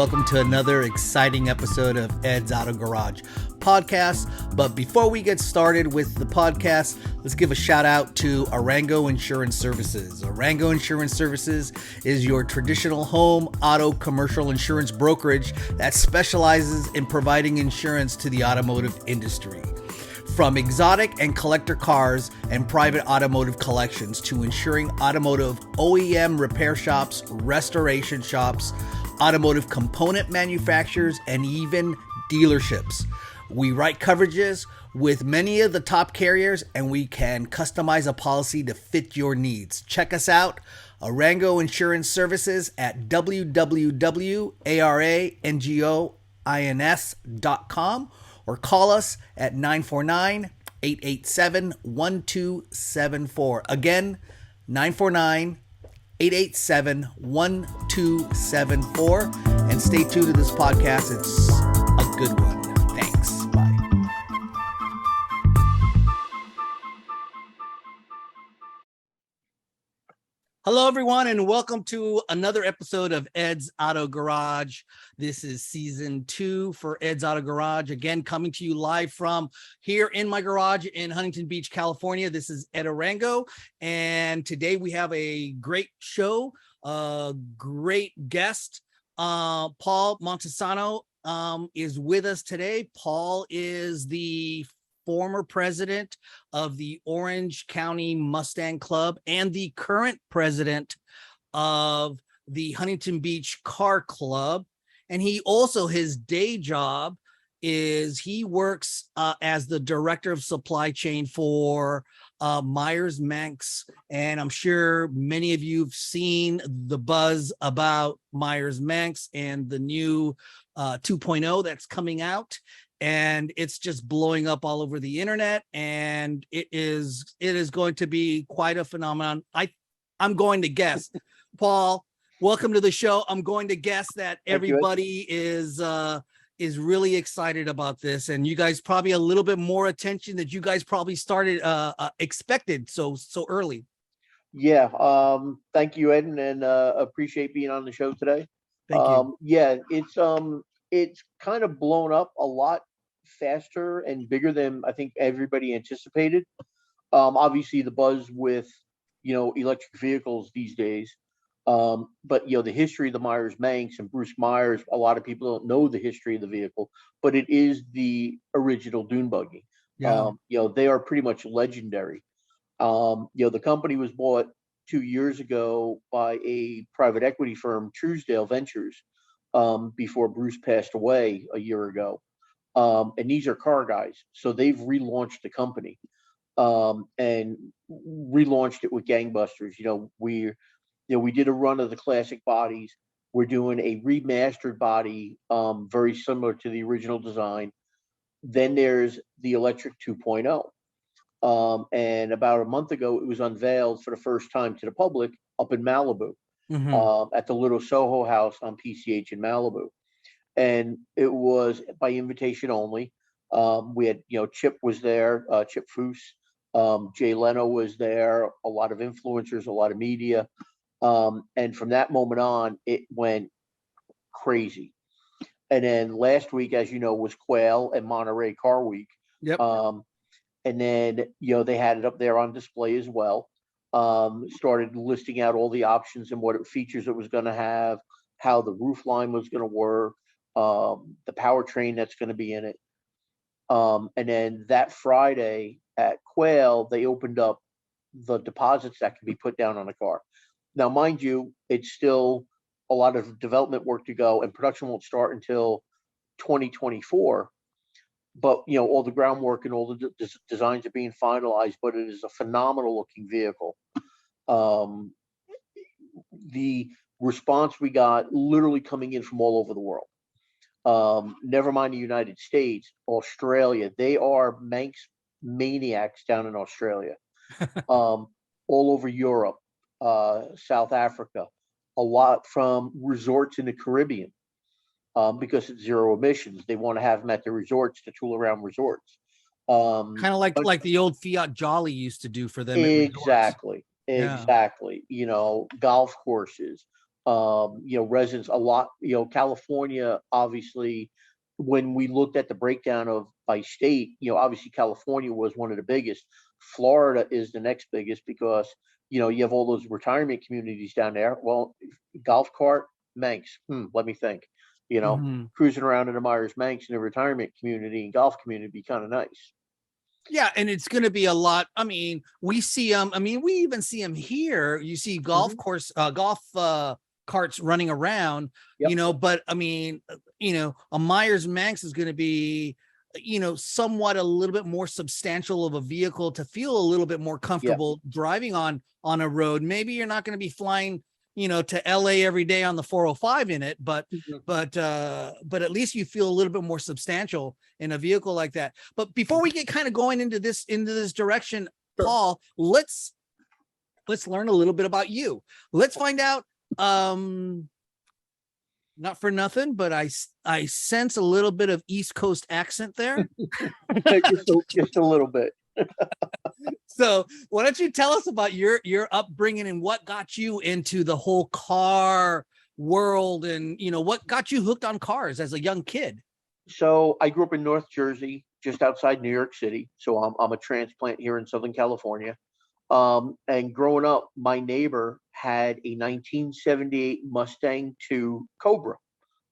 welcome to another exciting episode of Ed's Auto Garage podcast. But before we get started with the podcast, let's give a shout out to Arango Insurance Services. Arango Insurance Services is your traditional home, auto, commercial insurance brokerage that specializes in providing insurance to the automotive industry. From exotic and collector cars and private automotive collections to insuring automotive OEM repair shops, restoration shops, automotive component manufacturers, and even dealerships. We write coverages with many of the top carriers, and we can customize a policy to fit your needs. Check us out, Arango Insurance Services at www.arangoins.com or call us at 949-887-1274. Again, 949-887-1274. And stay tuned to this podcast. It's a good one. Thanks. Bye. Hello, everyone, and welcome to another episode of Ed's Auto Garage. This is season 2 for Ed's Auto Garage. Again, coming to you live from here in my garage in Huntington Beach, California. This is Ed Arango, and today we have a great show, a great guest. Paul Montesano is with us today. Paul is the former president of the Orange County Mustang Club and the current president of the Huntington Beach Car Club. And he also, his day job is he works as the director of supply chain for Meyers-Manx. And I'm sure many of you have seen the buzz about Meyers-Manx and the new 2.0 that's coming out. And it's just blowing up all over the internet, and it is going to be quite a phenomenon. I'm going to guess, Paul, welcome to the show. I'm going to guess that everybody is really excited about this, and you guys probably a little bit more attention that you guys probably started expected so early. Yeah, thank you, Ed, and appreciate being on the show today. Thank you. Yeah, it's kind of blown up a lot faster and bigger than I think everybody anticipated. Obviously the buzz with, electric vehicles these days. But, the history of the Meyers-Manx and Bruce Myers, a lot of people don't know the history of the vehicle, but it is the original dune buggy. Yeah. They are pretty much legendary. The company was bought 2 years ago by a private equity firm, Truesdale Ventures, before Bruce passed away a year ago. And these are car guys. So they've relaunched the company and relaunched it with gangbusters. We did a run of the classic bodies. We're doing a remastered body, very similar to the original design. Then there's the electric 2.0. And about a month ago, it was unveiled for the first time to the public up in Malibu. Mm-hmm. At the Little Soho House on PCH in Malibu. And it was by invitation only. We had, Chip was there, Chip Foose, Jay Leno was there, a lot of influencers, a lot of media. And from that moment on, it went crazy. And then last week, as you know, was Quail and Monterey Car Week. Yep. And then, they had it up there on display as well. Started listing out all the options and what features it was going to have, how the roof line was going to work, the powertrain that's going to be in it. And then that Friday at Quail, they opened up the deposits that can be put down on a car. Now, mind you, it's still a lot of development work to go, and production won't start until 2024. But, all the groundwork and all the designs are being finalized, but it is a phenomenal looking vehicle. The response we got literally coming in from all over the world. Never mind the United States, Australia. They are Manx maniacs down in Australia. All over Europe, South Africa, a lot from resorts in the Caribbean. Because it's zero emissions. They want to have them at the resorts to tool around resorts. Kind of like the old Fiat Jolly used to do for them. Exactly. Yeah. Golf courses, residents a lot. California, obviously, when we looked at the breakdown of by state, obviously California was one of the biggest. Florida is the next biggest because, you have all those retirement communities down there. Well, golf cart, Manx. Let me think. Mhm. Cruising around in a Myers Manx in a retirement community and golf community would be kind of nice. Yeah, and it's going to be a lot. I mean, we see them. I mean, we even see them here. You see Mhm. golf carts running around. Yep. But I mean, a Myers Manx is going to be, somewhat a little bit more substantial of a vehicle to feel a little bit more Yeah. comfortable driving on a road. Maybe you're not going to be flying, to LA every day on the 405 in it, but Mhm. but at least you feel a little bit more substantial in a vehicle like that. But before we get kind of going into this direction, Sure. Paul, let's learn a little bit about you. Let's find out. Not for nothing, but I sense a little bit of East Coast accent there. Just a little bit. So why don't you tell us about your upbringing and what got you into the whole car world, and what got you hooked on cars as a young kid? So I grew up in North Jersey, just outside New York City. So I'm a transplant here in Southern California. And growing up, my neighbor had a 1978 Mustang II Cobra,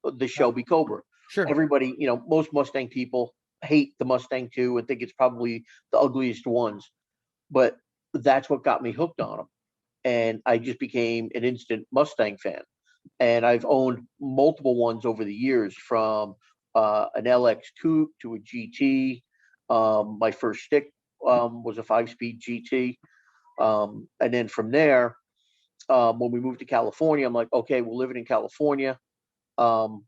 the Oh, Shelby Cobra. sure. Everybody, most Mustang people hate the Mustang II and think it's probably the ugliest ones, but that's what got me hooked on them. And I just became an instant Mustang fan. And I've owned multiple ones over the years, from an LX coupe to a GT. My first stick was a 5-speed GT. And then from there, when we moved to California, I'm like, okay, we're living in California. Um,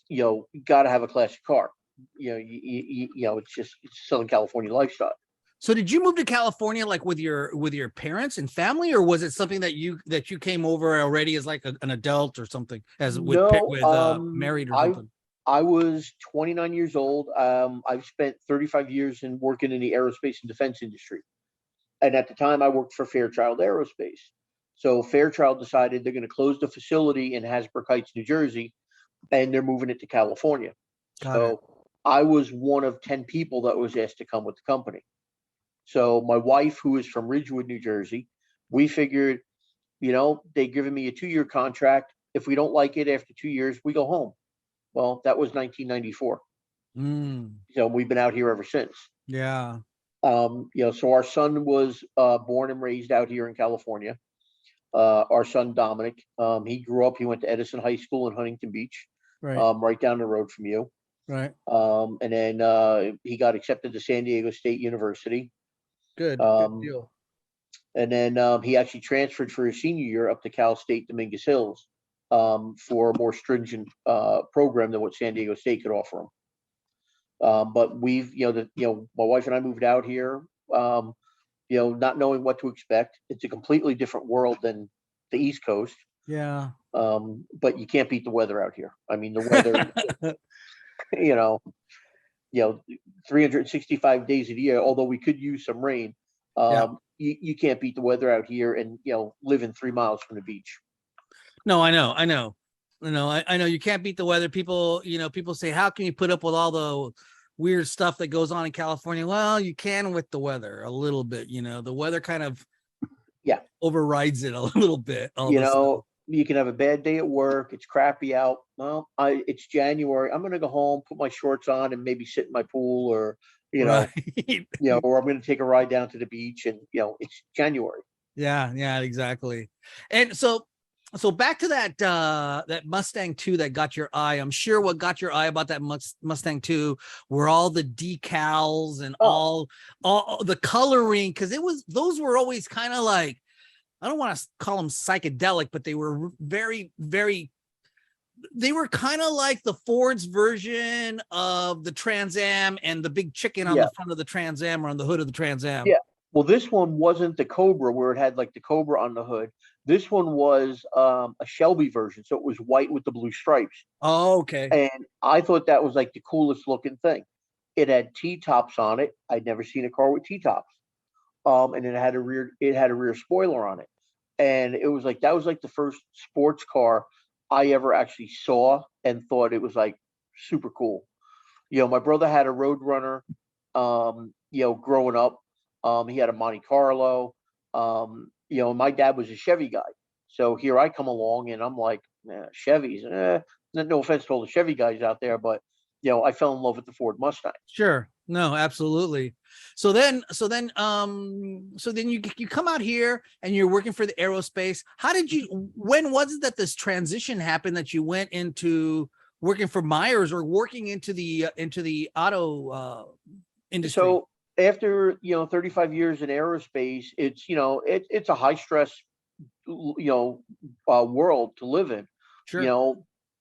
you got to have a classic car. It's Southern California lifestyle. So did you move to California like with your parents and family, or was it something that you came over already as like an adult or something, as No, with married or I something? I was 29 years old. I've spent 35 years in working in the aerospace and defense industry, and at the time, I worked for Fairchild Aerospace. So Fairchild decided they're going to close the facility in Hasbrook Heights, New Jersey, and they're moving it to California. Got it. So I was one of 10 people that was asked to come with the company. So my wife, who is from Ridgewood, New Jersey, we figured, they've given me a 2-year contract. If we don't like it after 2 years, we go home. Well, that was 1994. Mm, So we've been out here ever since. yeah. So our son was born and raised out here in California. Our son Dominic, he grew up. He went to Edison High School in Huntington Beach, Right. right down the road from you. Right. And then he got accepted to San Diego State University. Good. Good Um, deal. and then he actually transferred for his senior year up to Cal State Dominguez Hills, for a more stringent program than what San Diego State could offer him. But we've, my wife and I moved out here, um, not knowing what to expect. It's a completely different world than the East Coast. Yeah. But you can't beat the weather out here. I mean, the weather, you know, you know, 365 days a year, although we could use some rain. Yeah. You can't beat the weather out here, and living 3 miles from the beach. No, I know. I know you can't beat the weather. People say, how can you put up with all the weird stuff that goes on in California? Well, you can with the weather a little bit. The weather kind of Yeah. overrides it a little bit. All You of a sudden. know, you can have a bad day at work. It's crappy out. Well, it's January. I'm going to go home, put my shorts on, and maybe sit in my pool, or Right. or I'm going to take a ride down to the beach, and it's January. Yeah, exactly. And so back to that Mustang 2 that got your eye. I'm sure what got your eye about that Mustang 2 were all the decals and Oh, all the coloring, because those were always kind of like, I don't want to call them psychedelic, but they were very, very, they were kind of like the Ford's version of the Trans Am and the big chicken on yeah, the front of the Trans Am or on the hood of the Trans Am. yeah. Well, this one wasn't the Cobra where it had like the Cobra on the hood. This one was a Shelby version, so it was white with the blue stripes. Oh, okay. And I thought that was like the coolest looking thing. It had T tops on it. I'd never seen a car with T tops. And it had a rear spoiler on it. And it was like, that was like the first sports car I ever actually saw and thought it was like super cool. My brother had a Roadrunner, growing up. He had a Monte Carlo. My dad was a Chevy guy. So here I come along and I'm like, Chevys. No offense to all the Chevy guys out there, but I fell in love with the Ford Mustang. Sure. No, absolutely. So then you come out here and you're working for the aerospace. When was it that this transition happened that you went into working for Myers or working into the auto industry? So after 35 years in aerospace, it's a high stress world to live in. Sure.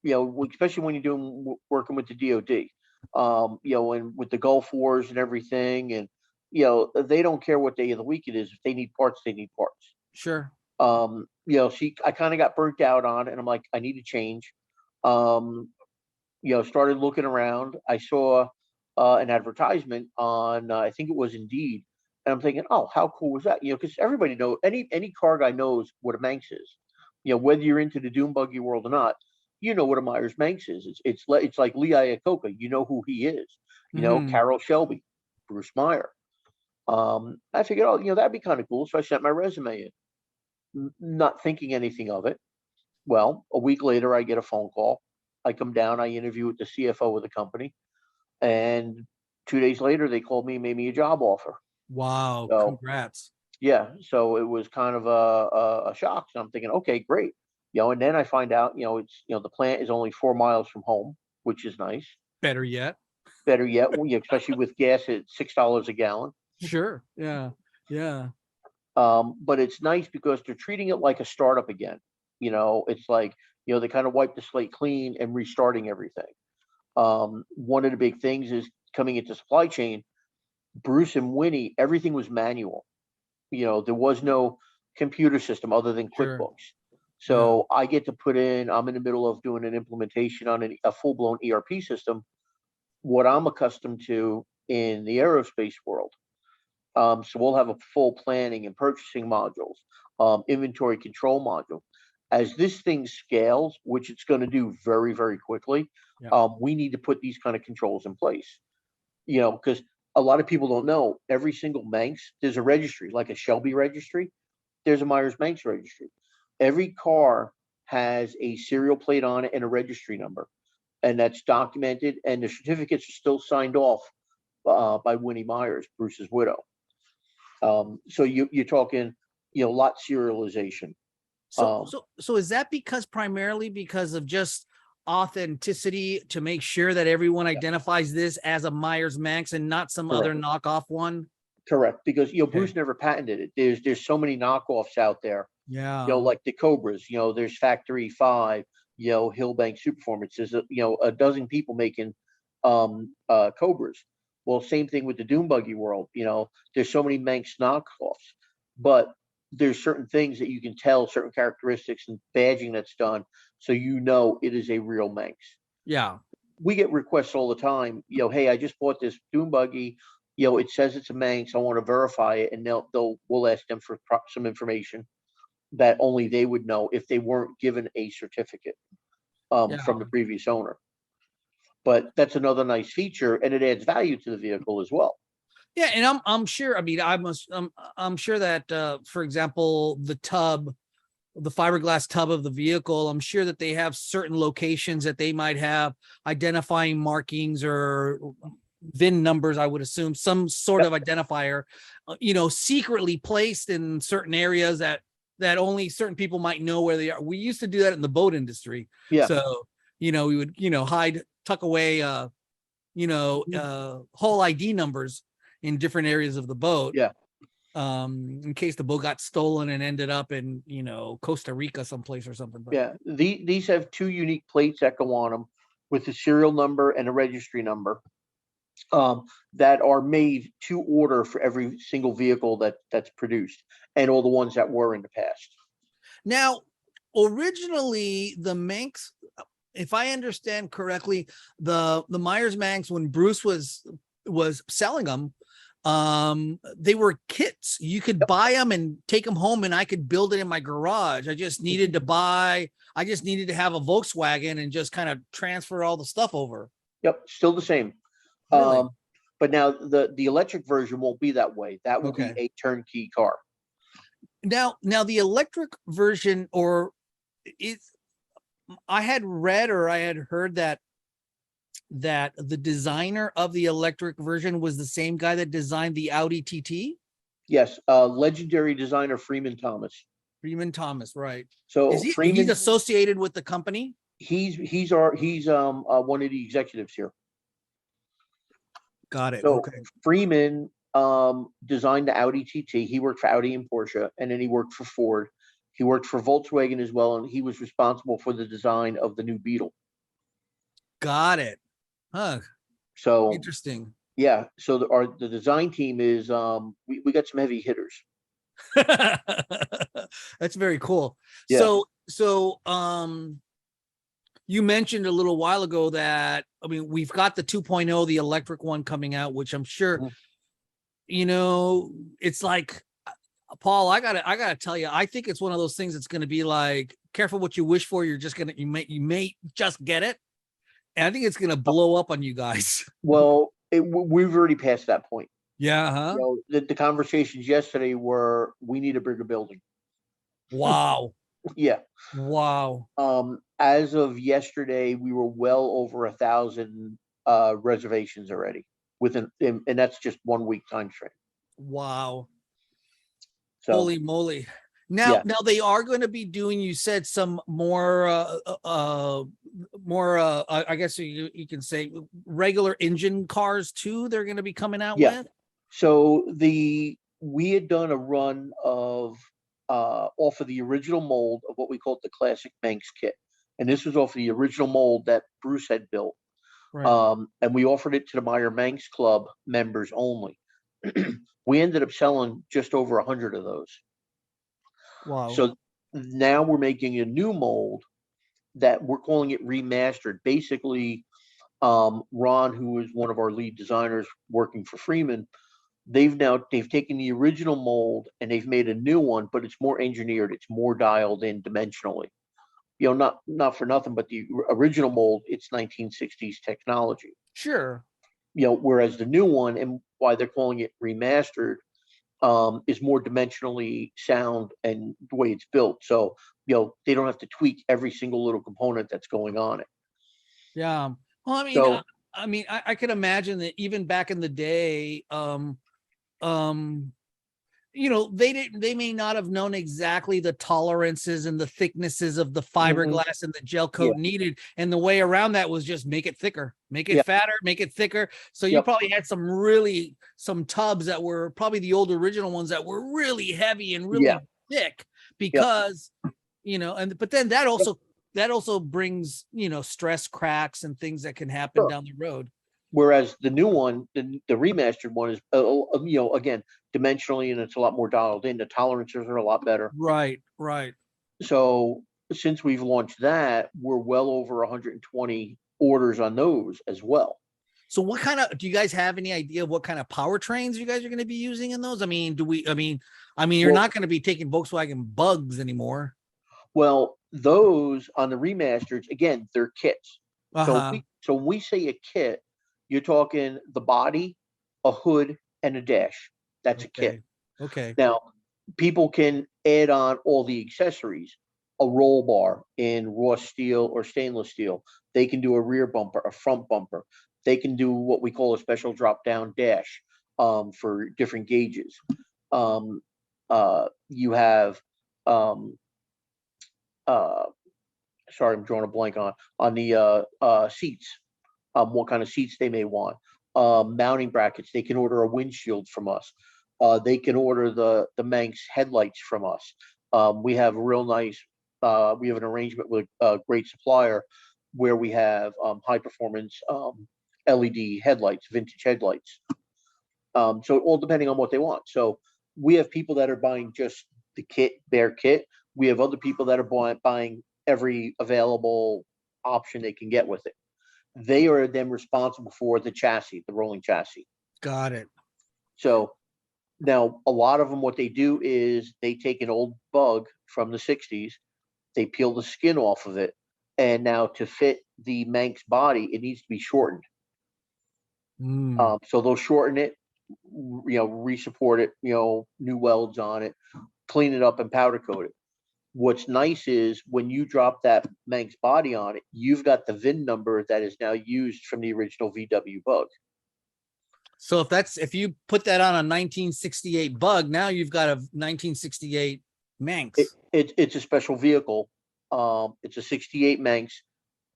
Especially when you're working with the DoD. And with the Gulf Wars and everything, and they don't care what day of the week it is. If they need parts, they need parts. Sure. I kind of got burnt out on it, and I'm like, I need to change. Started looking around. I saw an advertisement on, I think it was Indeed, and I'm thinking, oh, how cool was that? Because everybody knows, any car guy knows what a Manx is. Whether you're into the dune buggy world or not, you know what a Myers Manx is. It's like Lee Iacocca. You know who he is. Carroll Shelby, Bruce Meyer. I figured, oh, that'd be kind of cool. So I sent my resume in, not thinking anything of it. Well, a week later, I get a phone call. I come down, I interview with the CFO of the company, and 2 days later, they called me and made me a job offer. Wow. So, congrats. Yeah. So it was kind of a shock. So I'm thinking, okay, great. And then I find out, the plant is only 4 miles from home, which is nice. Better yet, especially with gas at $6 a gallon. Sure. Yeah. Yeah. But it's nice because they're treating it like a startup again. It's like, they kind of wipe the slate clean and restarting everything. One of the big things is coming into supply chain. Bruce and Winnie, everything was manual. There was no computer system other than QuickBooks. Sure. So I get to I'm in the middle of doing an implementation on a full-blown ERP system, what I'm accustomed to in the aerospace world. So we'll have a full planning and purchasing modules, inventory control module. As this thing scales, which it's going to do very, very quickly, we need to put these kind of controls in place. Because a lot of people don't know, every single Manx, there's a registry, like a Shelby registry. There's a Myers Manx registry. Every car has a serial plate on it and a registry number, and that's documented, and the certificates are still signed off by Winnie Myers, Bruce's widow. So you're talking, lot serialization. So is that primarily because of just authenticity to make sure that everyone identifies this as a Myers Manx and not some other knockoff one? Correct, because Bruce never patented it. There's so many knockoffs out there. Yeah. Like the Cobras. There's Factory 5. Hillbank Superformance. There's a dozen people making Cobras. Well, same thing with the dune buggy world. There's so many Manx knockoffs, but there's certain things that you can tell, certain characteristics and badging that's done, so it is a real Manx. Yeah. We get requests all the time. Hey, I just bought this dune buggy. It says it's a Manx. I want to verify it, and we'll ask them for some information that only they would know if they weren't given a certificate from the previous owner. But that's another nice feature, and it adds value to the vehicle as well. Yeah, and I'm sure. I mean, I'm sure that, for example, the fiberglass tub of the vehicle, I'm sure that they have certain locations that they might have identifying markings or VIN numbers. I would assume some sort of identifier, secretly placed in certain areas that only certain people might know where they are. We used to do that in the boat industry. Yeah. So we would tuck away whole ID numbers in different areas of the boat. Yeah. In case the boat got stolen and ended up in, Costa Rica someplace or something. But yeah. These have 2 unique plates that go on them with a serial number and a registry number that are made to order for every single vehicle that's produced, and all the ones that were in the past. Now, originally the Manx, if I understand correctly, the Myers Manx, when Bruce was selling them, They were kits. You could buy them and take them home, and I could build it in my garage. I just needed to have a Volkswagen and just kind of transfer all the stuff over. Yep, still the same. Really? But now the electric version won't be that way. That will be Okay. a turnkey car. Now the electric version, or it's, I had read or I had heard that the designer of the electric version was the same guy that designed the Audi TT. Yes, legendary designer Freeman Thomas. Freeman Thomas, right? So He's Freeman, associated with the company? he's one of the executives here. Got it. So Okay. Freeman designed the Audi TT. He worked for Audi and Porsche, and then he worked for Ford. He worked for Volkswagen as well, and he was responsible for the design of the new Beetle. Got it. Huh. So Interesting. yeah, so the design team is we got some heavy hitters. That's very cool. Yeah. So you mentioned a little while ago that, I mean, we've got the 2.0, the electric one coming out, which I'm sure, Mhm. It's like, Paul, I gotta tell you, I think it's one of those things that's going to be like, careful what you wish for. You may just get it. And I think it's going to blow up on you guys. Well, we've already passed that point. Yeah. Huh? The conversations yesterday were, we need a bigger building. Wow. Yeah. Wow. As of yesterday, we were well over 1,000 reservations already and that's just 1 week time frame. Wow. So Holy moly. yeah. Now they are going to be doing, you said, some more I guess you can say regular engine cars too, they're going to be coming out Yeah. with. So we had done a run of off of the original mold of what we called the classic Manx kit. And this was off of the original mold that Bruce had built. Right. And we offered it to the Meyer Manx Club members only. We ended up selling just over 100 of those. Wow. So now we're making a new mold that we're calling it remastered. Basically, Ron, who is one of our lead designers working for Freeman, they've taken the original mold and they've made a new one, but it's more engineered, it's more dialed in dimensionally. Not for nothing, but the original mold, it's 1960s technology. Sure. Whereas the new one, and why they're calling it remastered, is more dimensionally sound and the way it's built. So, they don't have to tweak every single little component that's going on it. Yeah. Well, So, I could imagine that even back in the day, they may not have known exactly the tolerances and the thicknesses of the fiberglass and the gel coat needed, and the way around that was just make it thicker, make it fatter, make it thicker. So you probably had some tubs that were probably the old original ones that were really heavy and really thick, because but then that also brings stress cracks and things that can happen down the road. Whereas the new one, the remastered one is, again, dimensionally, and it's a lot more dialed in. The tolerances are a lot better. Right. So since we've launched that, we're well over 120 orders on those as well. So do you guys have any idea of what kind of powertrains you guys are going to be using in those? You're not going to be taking Volkswagen Bugs anymore. Well, those on the remasters, again, they're kits. Uh-huh. So when we say a kit, you're talking the body, a hood, and a dash. That's a kit. Okay. Now, people can add on all the accessories, a roll bar in raw steel or stainless steel. They can do a rear bumper, a front bumper. They can do what we call a special drop-down dash for different gauges. You have, sorry, I'm drawing a blank on the seats. What kind of seats they may want. Mounting brackets. They can order a windshield from us. They can order the Manx headlights from us. We have real nice. We have an arrangement with a great supplier where we have high performance LED headlights, vintage headlights. So all depending on what they want. So we have people that are buying just the bare kit. We have other people that are buying every available option they can get with it. They are then responsible for the chassis, the rolling chassis. Got it. So now a lot of them, what they do is they take an old bug from the 60s, they peel the skin off of it, and now to fit the Manx body, it needs to be shortened. Mm. So they'll shorten it, re-support it, new welds on it, clean it up and powder coat it. What's nice is when you drop that Manx body on it, you've got the VIN number that is now used from the original VW bug. So if you put that on a 1968 bug, now you've got a 1968 Manx. It's a special vehicle. It's a 68 Manx,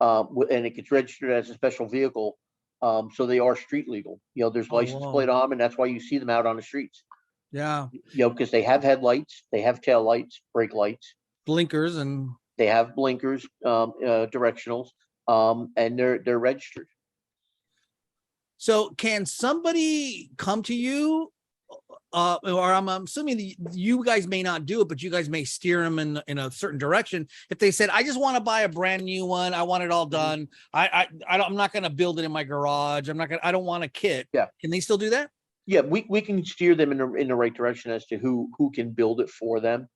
and it gets registered as a special vehicle. So they are street legal. There's license plate on them, and that's why you see them out on the streets. Yeah. Because they have headlights, they have tail lights, brake lights, Blinkers, and they have blinkers, directionals, and they're registered. so can somebody come to you, or I'm assuming you guys may not do it, but you guys may steer them in a certain direction. If they said, I just want to buy a brand new one, I want it all done. I'm not going to build it in my garage. I don't want a kit. Yeah. Can they still do that? Yeah, we can steer them in the right direction as to who can build it for them.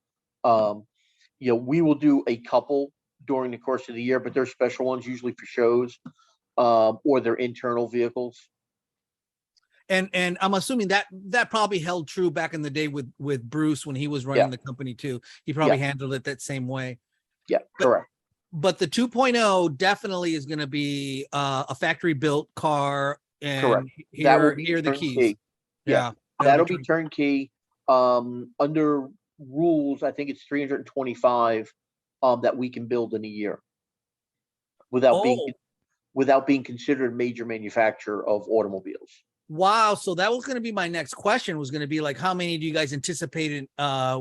We will do a couple during the course of the year, but they're special ones, usually for shows, or their internal vehicles. And I'm assuming that probably held true back in the day with Bruce when he was running the company too. He probably handled it that same way. Yeah, correct. But the 2.0 definitely is going to be a factory built car. And correct. Here are the keys. Yeah, that'll be turnkey. Under rules, I think it's 325 that we can build in a year without being considered a major manufacturer of automobiles. Wow. So that was going to be my next question, was going to be like, how many do you guys anticipate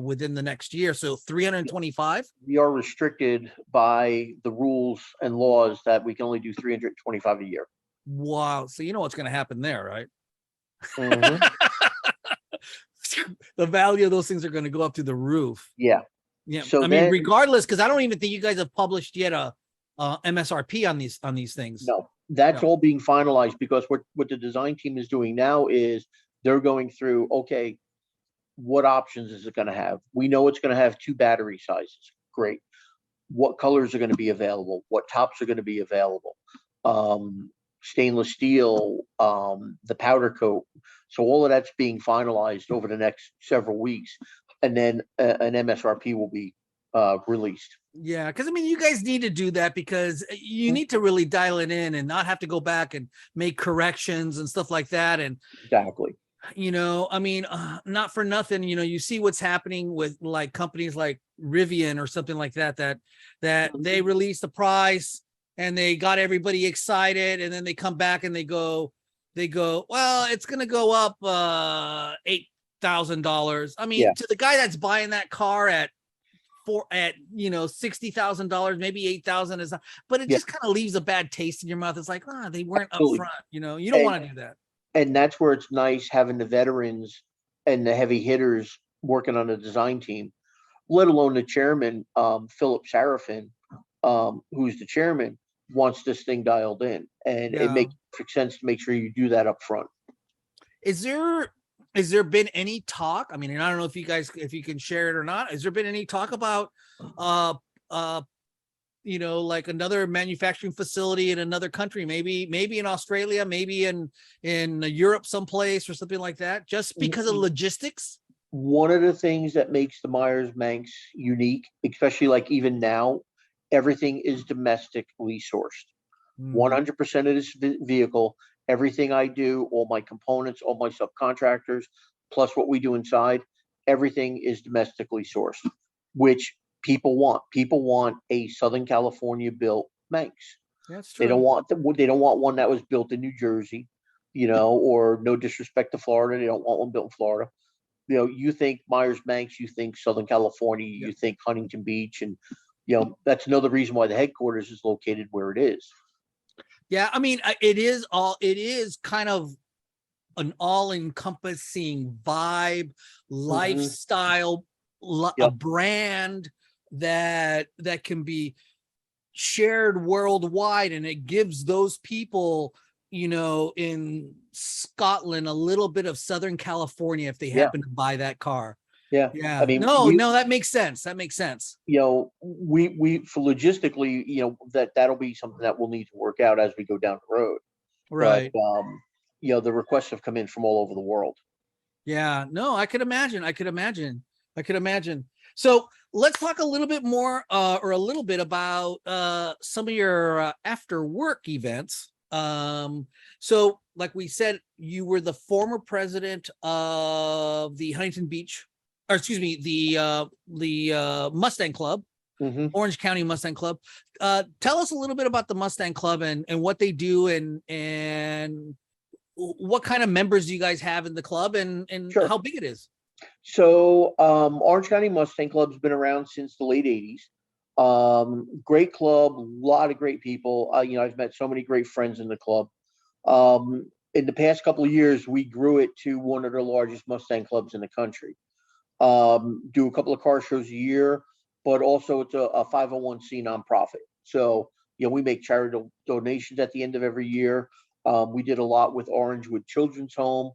within the next year? So 325? We are restricted by the rules and laws that we can only do 325 a year. Wow. So you know what's going to happen there, right? Mm-hmm. The value of those things are going to go up to the roof. Yeah. So I mean, regardless, because I don't even think you guys have published yet a MSRP on these things. No. That's all being finalized, because what the design team is doing now is they're going through, okay, what options is it going to have? We know it's going to have 2 battery sizes. Great. What colors are going to be available? What tops are going to be available? Stainless steel, the powder coat. So all of that's being finalized over the next several weeks. And then an MSRP will be released. Yeah, because I mean, you guys need to do that, because you need to really dial it in and not have to go back and make corrections and stuff like that. And exactly, I mean, not for nothing, you see what's happening with like companies like Rivian or something like that they release the price and they got everybody excited, and then they come back and they go, well, it's gonna go up $8,000. I mean, to the guy that's buying that car at $60,000, maybe 8,000 is, but it just kind of leaves a bad taste in your mouth. It's like, they weren't upfront. You don't want to do that. And that's where it's nice having the veterans and the heavy hitters working on the design team, let alone the chairman, Philip Sarafin, who's the chairman, wants this thing dialed in, and it makes perfect sense to make sure you do that up front. Has there been any talk? I mean, and I don't know if you can share it or not. Has there been any talk about, like another manufacturing facility in another country, maybe in Australia, maybe in Europe, someplace or something like that, just because of logistics? One of the things that makes the Myers Manx unique, especially like even now, everything is domestically sourced. 100% of this vehicle, everything I do, all my components, all my subcontractors, plus what we do inside, everything is domestically sourced, which people want. People want a Southern California built Manx. That's true. They don't want one that was built in New Jersey, or no disrespect to Florida, they don't want one built in Florida. You think Myers Manx, you think Southern California, you think Huntington Beach, and that's another reason why the headquarters is located where it is. Yeah, I mean, it is kind of an all-encompassing vibe, lifestyle, a brand that can be shared worldwide, and it gives those people in Scotland, a little bit of Southern California if they Yeah, happen to buy that car. yeah. I Yeah. mean, No, no, that makes sense. That makes sense. we for logistically, that'll be something that we'll need to work out as we go down the road. But Right. the requests have come in from all over the world. Yeah. No, I could imagine. I could imagine. So let's talk a little bit more or a little bit about some of your after work events. So like we said, you were the former president of the Huntington Beach, or excuse me, the Mustang Club, Hmm. Orange County Mustang Club. Tell us a little bit about the Mustang Club and what they do and what kind of members do you guys have in the club and Sure. how big it is? So, Orange County Mustang Club's been around since the late '80s. Great club, a lot of great people. I've met so many great friends in the club. In the past couple of years, we grew it to one of the largest Mustang clubs in the country. Do a couple of car shows a year, but also it's a 501c nonprofit. So, we make charitable donations at the end of every year. We did a lot with Orangewood Children's Home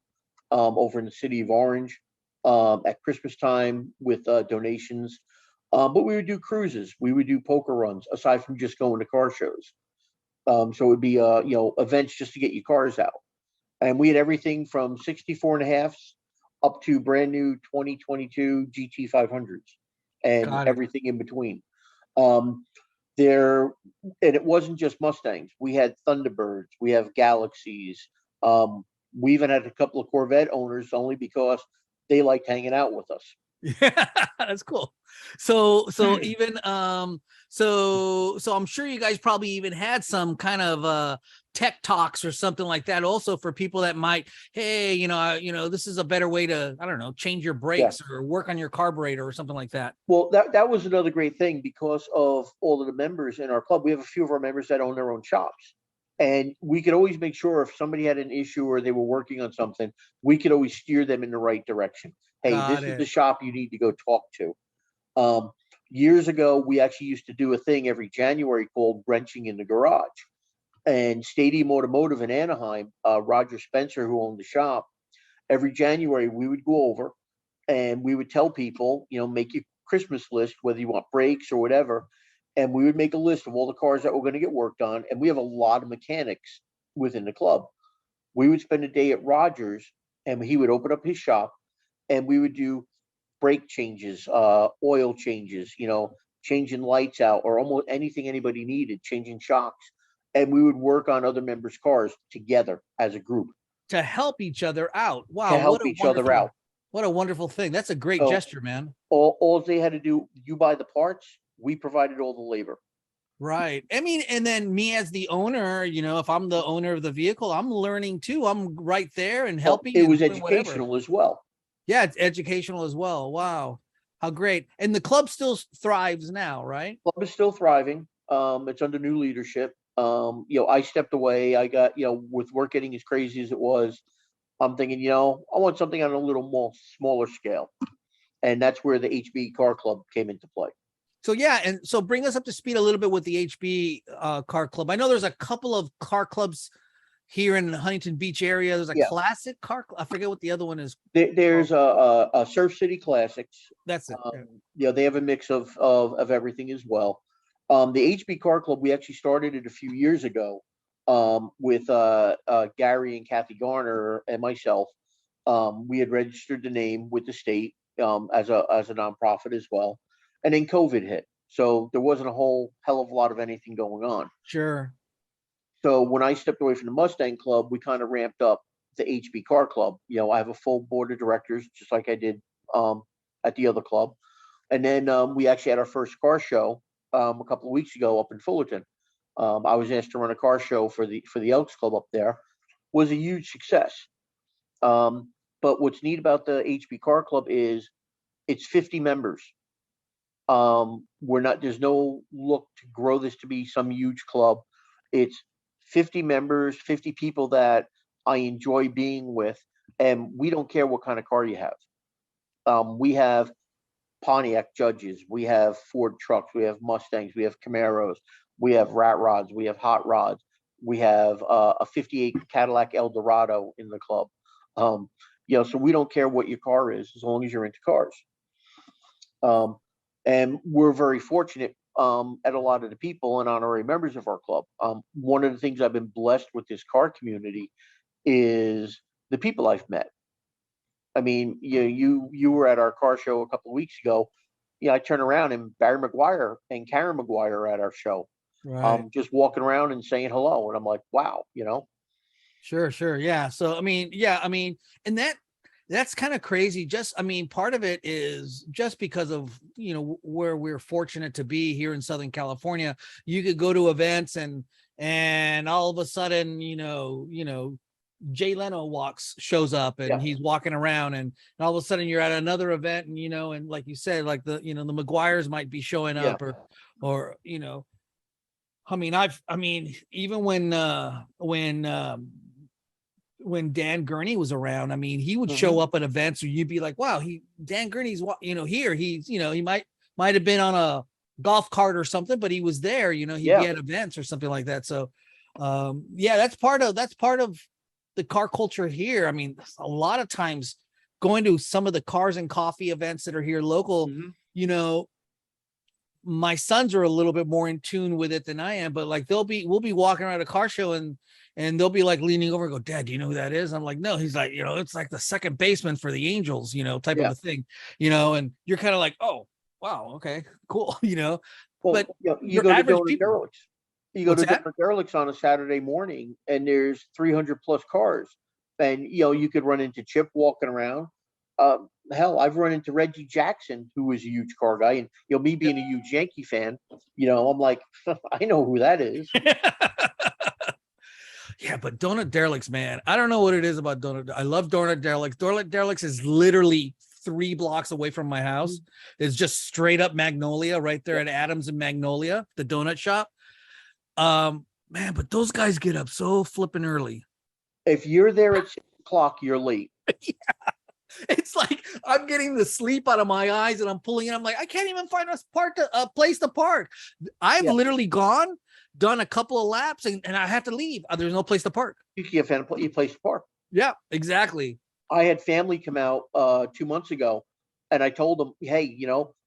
over in the city of Orange at Christmas time with donations. But we would do cruises, we would do poker runs aside from just going to car shows. So it would be events just to get your cars out. And we had everything from 64 and a halfs up to brand new 2022 GT 500s and Got it. everything in between. Um, there, and it wasn't just Mustangs. We had Thunderbirds, we have Galaxies. Um, we even had a couple of Corvette owners only because they liked hanging out with us. Yeah, that's cool. So even so I'm sure you guys probably even had some kind of tech talks or something like that also for people that might, hey, this is a better way to, I don't know, change your Yeah. brakes or work on your carburetor or something like that. Well, that was another great thing because of all of the members in our club. We have a few of our members that own their own shops. And we could always make sure if somebody had an issue or they were working on something, we could always steer them in the right direction. Hey, Got this is the it. shop you need to go talk to. Um, Years ago, we actually used to do a thing every January called Wrenching in the Garage. And Stadium Automotive in Anaheim, Roger Spencer, who owned the shop, every January we would go over and we would tell people, make your Christmas list, whether you want brakes or whatever. And we would make a list of all the cars that were going to get worked on. And we have a lot of mechanics within the club. We would spend a day at Rogers and he would open up his shop and we would do brake changes, oil changes, changing lights out or almost anything anybody needed, changing shocks. And we would work on other members' cars together as a group To help each other out. to Wow, help each other out. what a wonderful thing. That's a great So gesture, man. all they had to do, you buy the parts, we provided all the labor. Right. I mean, and then me as the owner, if I'm the owner of the vehicle, I'm learning too. I'm right there and Well, helping it and was doing whatever. educational as well. Yeah, it's educational as well. Wow. How great. And the club still thrives now, right? Club is still thriving. It's under new leadership. I stepped away. I got, with work getting as crazy as it was, I'm thinking, I want something on a little more smaller scale. And that's where the HB Car Club came into play. So yeah, and so bring us up to speed a little bit with the HB car club. I know there's a couple of car clubs here in the Huntington Beach area. There's a Yeah. classic car. I forget what the other one is. There's a Surf City Classics. That's it. They have a mix of everything as well. The HB Car Club, we actually started it a few years ago with Gary and Kathy Garner and myself. We had registered the name with the state as a nonprofit as well, and then COVID hit, so there wasn't a whole hell of a lot of anything going on. Sure. So when I stepped away from the Mustang Club, we kind of ramped up the HB Car Club. I have a full board of directors, just like I did at the other club. And then we actually had our first car show a couple of weeks ago up in Fullerton. I was asked to run a car show for the Elks Club up there. Was a huge success. But what's neat about the HB Car Club is it's 50 members. There's no look to grow this to be some huge club. It's 50 members, 50 people that I enjoy being with, and we don't care what kind of car you have. We have Pontiac Judges, we have Ford trucks, we have Mustangs, we have Camaros, we have rat rods, we have hot rods. We have a '58 Cadillac Eldorado in the club. So we don't care what your car is as long as you're into cars. Um, and we're very fortunate at a lot of the people and honorary members of our club. One of the things I've been blessed with this car community is the people I've met. I mean, you were at our car show a couple of weeks ago. I turn around and Barry McGuire and Karen McGuire are at our show. Right. Just walking around and saying hello, and I'm like, wow. Sure, sure. Yeah. So and that's kind of crazy. Part of it is just because of, where we're fortunate to be here in Southern California. You could go to events and all of a sudden, Jay Leno shows up and Yeah. he's walking around and all of a sudden you're at another event and, and like you said, like the McGuires might be showing up or, even when Dan Gurney was around, he would show up at events where you'd be like, wow, Dan Gurney's, here. He's, he might have been on a golf cart or something, but he was there, he'd be at events or something like that. So, that's part of the car culture here. A lot of times going to some of the cars and coffee events that are here local, my sons are a little bit more in tune with it than I am, but like we'll be walking around a car show and they'll be like leaning over and go, Dad, do you know who that is? I'm like, no. He's like, it's like the second baseman for the Angels, type of a thing, and you're kind of like, oh, wow. Okay, cool. Well, but you go to Donut people. Derelicts. You go to Donut Derelicts on a Saturday morning and there's 300 plus cars and, you could run into Chip walking around. Hell, I've run into Reggie Jackson, who is a huge car guy, and me being a huge Yankee fan, I'm like, I know who that is. Yeah, but Donut Derelicts, man, I don't know what it is about Donut. I love Donut Derelicts. Donut Derelicts is literally 3 blocks away from my house. It's just straight up Magnolia right there at Adams and Magnolia, the donut shop. Man, but those guys get up so flipping early. If you're there at 6 o'clock, you're late. Yeah. It's like I'm getting the sleep out of my eyes and I'm pulling in. I'm like, I can't even find a place to park. I've literally done a couple of laps and I have to leave. There's no place to park. You can't find a place to park. Yeah, exactly. I had family come out 2 months ago and I told them, hey,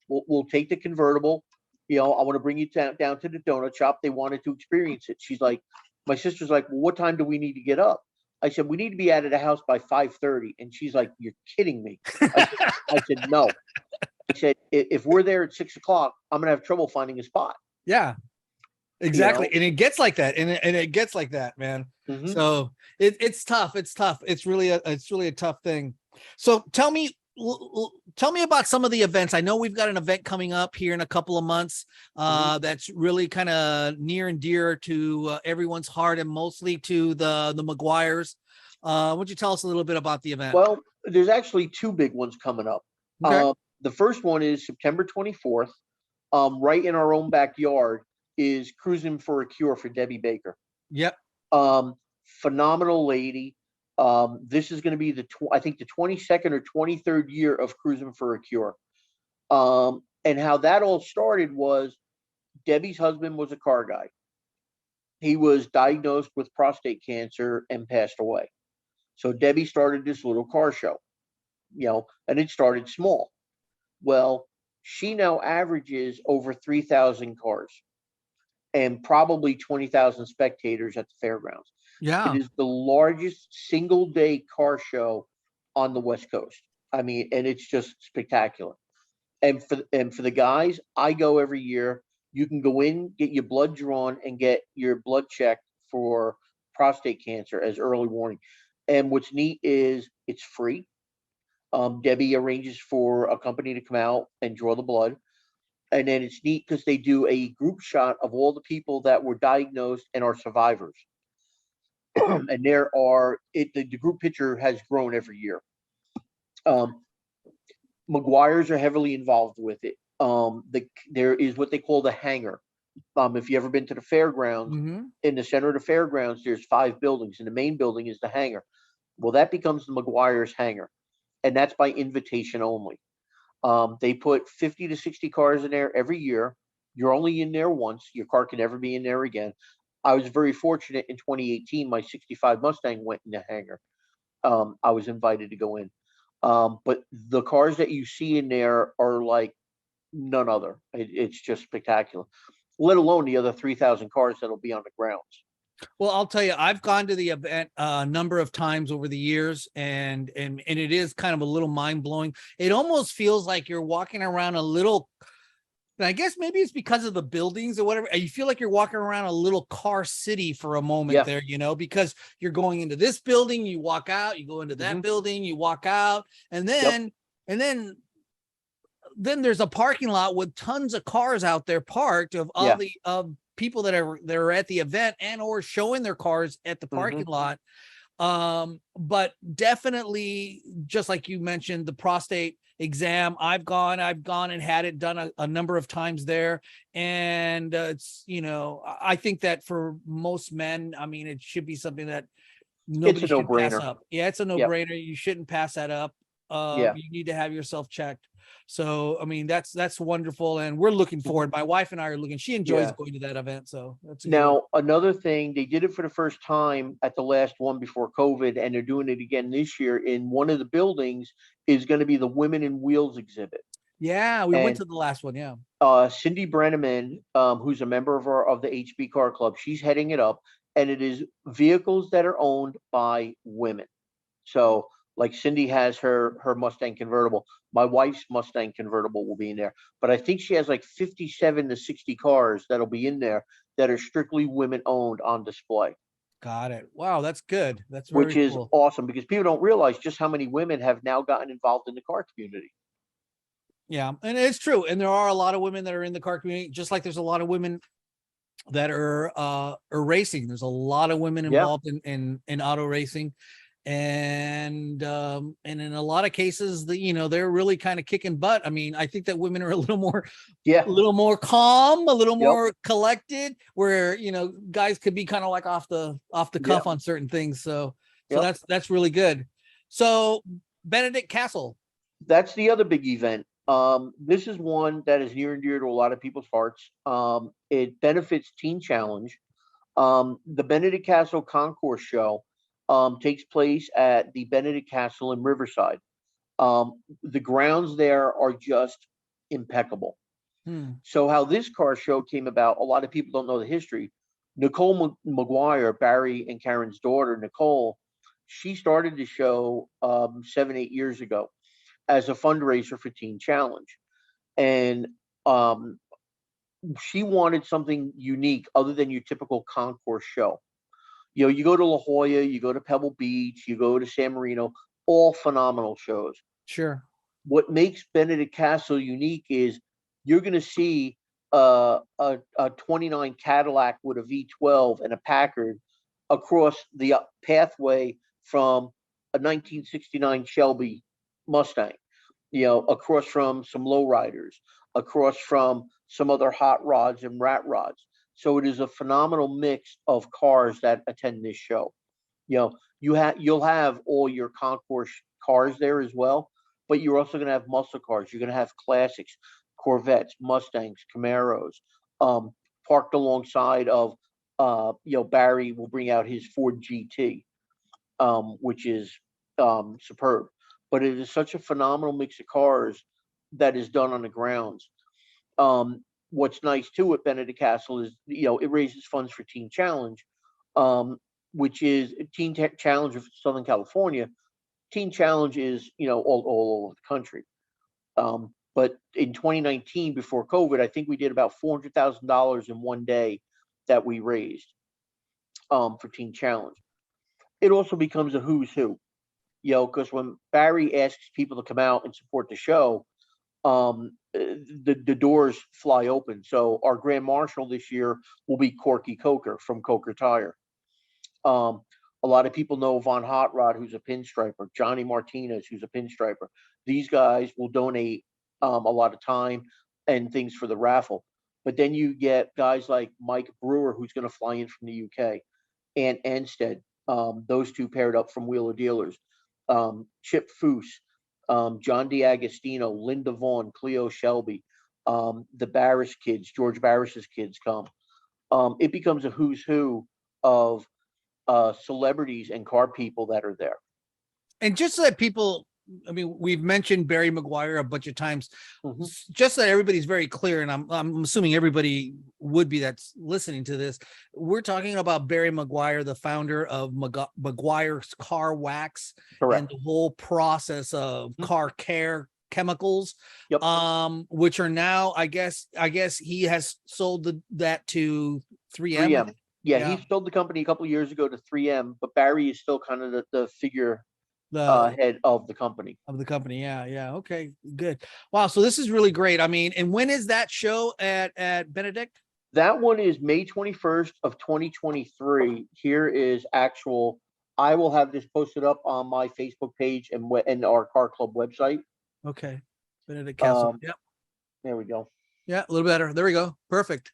we'll take the convertible. I want to bring you down to the donut shop. They wanted to experience it. My sister's like, well, what time do we need to get up? I said, we need to be out of the house by 5:30. And she's like, you're kidding me. I said, no. I said, if we're there at 6 o'clock, I'm going to have trouble finding a spot. Yeah, exactly. And it gets like that. And it gets like that, man. Mm-hmm. So it's tough. It's tough. It's really a tough thing. So tell me about some of the events. I know we've got an event coming up here in a couple of months that's really kind of near and dear to everyone's heart and mostly to the McGuires. Why don't you tell us a little bit about the event? Well, there's actually 2 big ones coming up. Okay. The first one is September 24th. Right in our own backyard is Cruising for a Cure for Debbie Baker. Yep. Phenomenal lady. This is going to be the 22nd or 23rd year of Cruising for a Cure. And how that all started was Debbie's husband was a car guy. He was diagnosed with prostate cancer and passed away. So Debbie started this little car show, and it started small. Well, she now averages over 3,000 cars and probably 20,000 spectators at the fairgrounds. Yeah. It is the largest single day car show on the West Coast. And it's just spectacular. And for the guys, I go every year. You can go in, get your blood drawn and get your blood checked for prostate cancer as early warning. And what's neat is it's free. Debbie arranges for a company to come out and draw the blood. And then it's neat because they do a group shot of all the people that were diagnosed and are survivors. And the group picture has grown every year. McGuire's are heavily involved with it. There is what they call the hangar. If you've ever been to the fairgrounds, in the center of the fairgrounds, there's 5 buildings, and the main building is the hangar. Well, that becomes the McGuire's hangar, and that's by invitation only. They put 50 to 60 cars in there every year. You're only in there once. Your car can never be in there again. I was very fortunate in 2018. My '65 Mustang went in the hangar. I was invited to go in. But the cars that you see in there are like none other. It's just spectacular. Let alone the other 3,000 cars that'll be on the grounds. Well, I'll tell you, I've gone to the event a number of times over the years, and it is kind of a little mind blowing. It almost feels like you're walking around a little. And I guess maybe it's because of the buildings or whatever. You feel like you're walking around a little car city for a moment Yeah. there, because you're going into this building, you walk out, you go into that building, you walk out, and then and then there's a parking lot with tons of cars out there parked of all the people that are at the event and or showing their cars at the parking lot. But definitely, just like you mentioned, the prostate exam, I've gone and had it done a number of times there. And it's, I think that for most men, I mean, it should be something that nobody It's a should pass no-brainer. up. Yeah, it's a no-brainer. You shouldn't pass that up. You need to have yourself checked. So, I mean, that's wonderful. And we're looking forward. My wife and I are looking, she enjoys going to that event. So that's a good one. Now, another thing, they did it for the first time at the last one before COVID, and they're doing it again this year. In one of the buildings is going to be the Women in Wheels exhibit. Yeah, we went to the last one. Yeah. Cindy Brenneman, who's a member of the HB Car Club, she's heading it up, and it is vehicles that are owned by women. So, like Cindy has her Mustang convertible. My wife's Mustang convertible will be in there, but I think she has like 57 to 60 cars that'll be in there that are strictly women owned on display. Got it. Wow, that's good. That's Which very is cool. awesome because people don't realize just how many women have now gotten involved in the car community. Yeah, and it's true. And there are a lot of women that are in the car community, just like there's a lot of women that are racing. There's a lot of women involved in auto racing. And in a lot of cases, they're really kind of kicking butt. I mean, I think that women are a little more calm, a little more collected, where guys could be kind of like off the cuff on certain things. So that's really good. So Benedict Castle, that's the other big event. This is one that is near and dear to a lot of people's hearts. It benefits Teen Challenge. The Benedict Castle Concourse Show takes place at the Benedict Castle in Riverside. The grounds there are just impeccable. So how this car show came about, a lot of people don't know the history. Nicole McGuire, Barry and Karen's daughter, Nicole, she started the show 7-8 years ago as a fundraiser for Teen Challenge. And she wanted something unique other than your typical concourse show. You go to La Jolla, you go to Pebble Beach, you go to San Marino, all phenomenal shows. Sure. What makes Benedict Castle unique is you're going to see a 29 Cadillac with a V12 and a Packard across the pathway from a 1969 Shelby Mustang, across from some lowriders, across from some other hot rods and rat rods. So it is a phenomenal mix of cars that attend this show. You'll have all your concourse cars there as well, but you're also going to have muscle cars. You're going to have classics, Corvettes, Mustangs, Camaros, parked alongside of, Barry will bring out his Ford GT, which is superb. But it is such a phenomenal mix of cars that is done on the grounds. What's nice too at Benedict Castle is, it raises funds for Teen Challenge, which is Challenge of Southern California. Teen Challenge is, all over the country. But in 2019, before COVID, I think we did about $400,000 in one day that we raised for Teen Challenge. It also becomes a who's who, because when Barry asks people to come out and support the show, the doors fly open. So our Grand Marshal this year will be Corky Coker from Coker Tire. A lot of people know Von Hot Rod, who's a pinstriper, Johnny Martinez, who's a pinstriper. These guys will donate a lot of time and things for the raffle. But then you get guys like Mike Brewer, who's going to fly in from the UK, and Anstead, those two paired up from Wheeler Dealers, Chip Foose, John DiAgostino, Linda Vaughn, Cleo Shelby, the Barris kids, George Barris's kids come. it becomes a who's who of celebrities and car people that are there. And just so that people, I mean, we've mentioned Barry Maguire a bunch of times, Mhm. just so that everybody's very clear, and I'm assuming everybody would be that's listening to this. We're talking about Barry Maguire, the founder of Maguire's Car Wax, and Correct. the whole process of Mhm. car care chemicals, Yep. which are now, I guess he has sold that to 3M. 3M. Yeah, Yeah, he sold the company a couple of years ago to 3M, but Barry is still kind of the figure the head of the company. of the company. Yeah, yeah. Okay, good. Wow. So this is really great. I mean, and when is that show at Benedict? That one is May 21st of 2023. Here is actual. I will have this posted up on my Facebook page and our car club website. Okay, Benedict Castle. Um, Yep. there we go. Yeah, a little better. There we go. Perfect.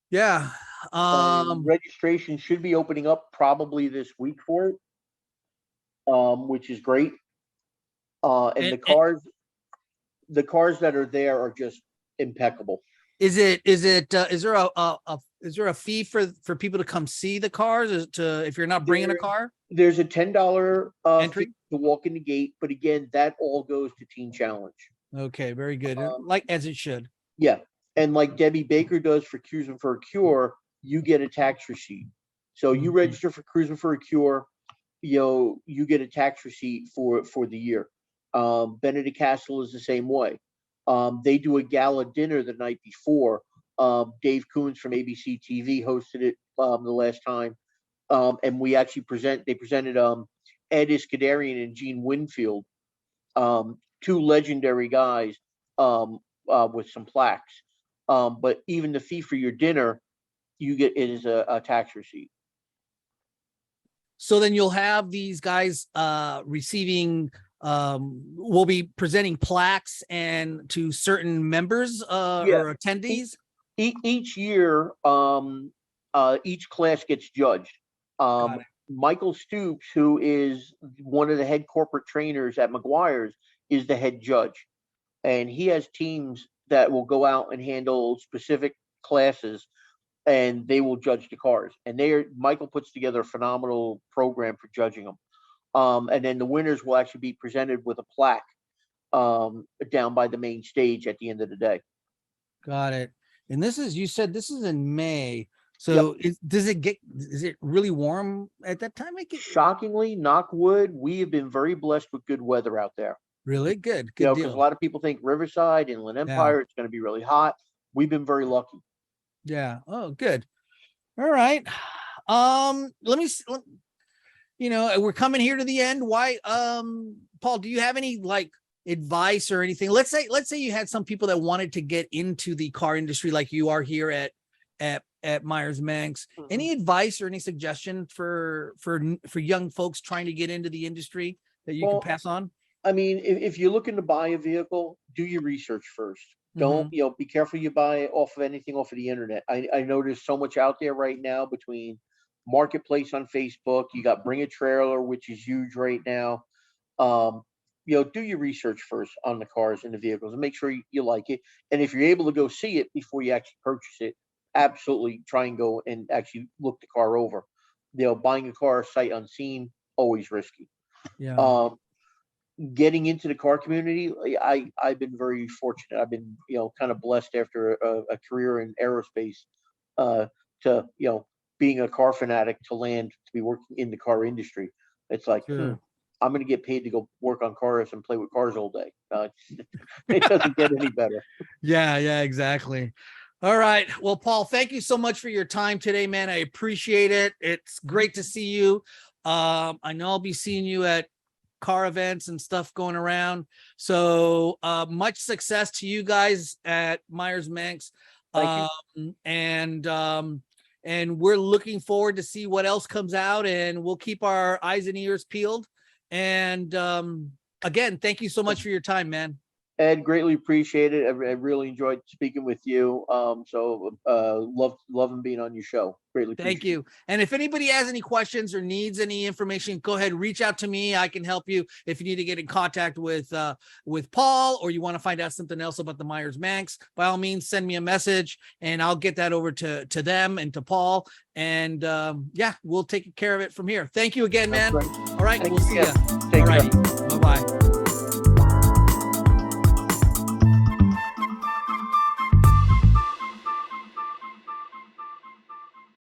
Yeah. And registration should be opening up probably this week for it, which is great. And And, the cars that are there are just impeccable. is there is there a fee for people to come see the cars? Is it to, if you're not bringing a car? There's a $10 Entry? fee to walk in the gate, but again, that all goes to Teen Challenge. Okay, very good. Um, Like as it should. Yeah, and like Debbie Baker does for Cruising for a Cure, you get a tax receipt. So you Mhm. register for Cruising for a Cure, you get a tax receipt for the year. Benedict Castle is the same way. They do a gala dinner the night before. Dave Coons from ABC TV hosted it the last time, and they presented Ed Iskandarian and Gene Winfield, two legendary guys, with some plaques. But even the fee for your dinner, you get it is a tax receipt. So then you'll have these guys receiving, will be presenting plaques and to certain members Yeah. or attendees. Each year, each class gets judged. Got it. Michael Stoops, who is one of the head corporate trainers at Maguire's, is the head judge, and he has teams that will go out and handle specific classes, and they will judge the cars. And Michael puts together a phenomenal program for judging them. And then the winners will actually be presented with a plaque down by the main stage at the end of the day. Got it. And this is, you said this is in May. Yep. So is it really warm at that time? Shockingly, knock wood, we have been very blessed with good weather out there. Really good. You Good know, because a deal. lot of people think Riverside, Inland Empire, it's going to be really hot. We've been very lucky. Yeah. Oh, good. All right. Let me, we're coming here to the end. Why, Paul, do you have any like advice or anything? Let's say you had some people that wanted to get into the car industry like you are here at Myers Manx. Mhm. Any advice or any suggestion for young folks trying to get into the industry that you Well, can pass on? I mean, if you're looking to buy a vehicle, do your research first. Don't, be careful you buy off of anything off of the internet. I know there's so much out there right now between Marketplace on Facebook. You got Bring a Trailer, which is huge right now. Do your research first on the cars and the vehicles and make sure you like it. And if you're able to go see it before you actually purchase it, absolutely try and go and actually look the car over. Buying a car sight unseen, always risky. Yeah. Getting into the car community, I've been very fortunate. I've been, kind of blessed after a career in aerospace, to, being a car fanatic to land to be working in the car industry. It's like, Sure. I'm going to get paid to go work on cars and play with cars all day. It doesn't get any better. Yeah, exactly. All right. Well, Paul, thank you so much for your time today, man. I appreciate it. It's great to see you. I know I'll be seeing you at car events and stuff going around. So much success to you guys at Myers Manx. Thank you. And we're looking forward to see what else comes out, and we'll keep our eyes and ears peeled. And again, thank you so much for your time, man. Ed, greatly appreciate it. I really enjoyed speaking with you. Loving being on your show. Greatly appreciate Thank you. And if anybody has any questions or needs any information, go ahead, reach out to me. I can help you if you need to get in contact with Paul, or you want to find out something else about the Myers-Manx. By all means, send me a message and I'll get that over to them and to Paul. And yeah, we'll take care of it from here. Thank you again, man. Great. All right, Thank we'll see you. you. Take All care. right.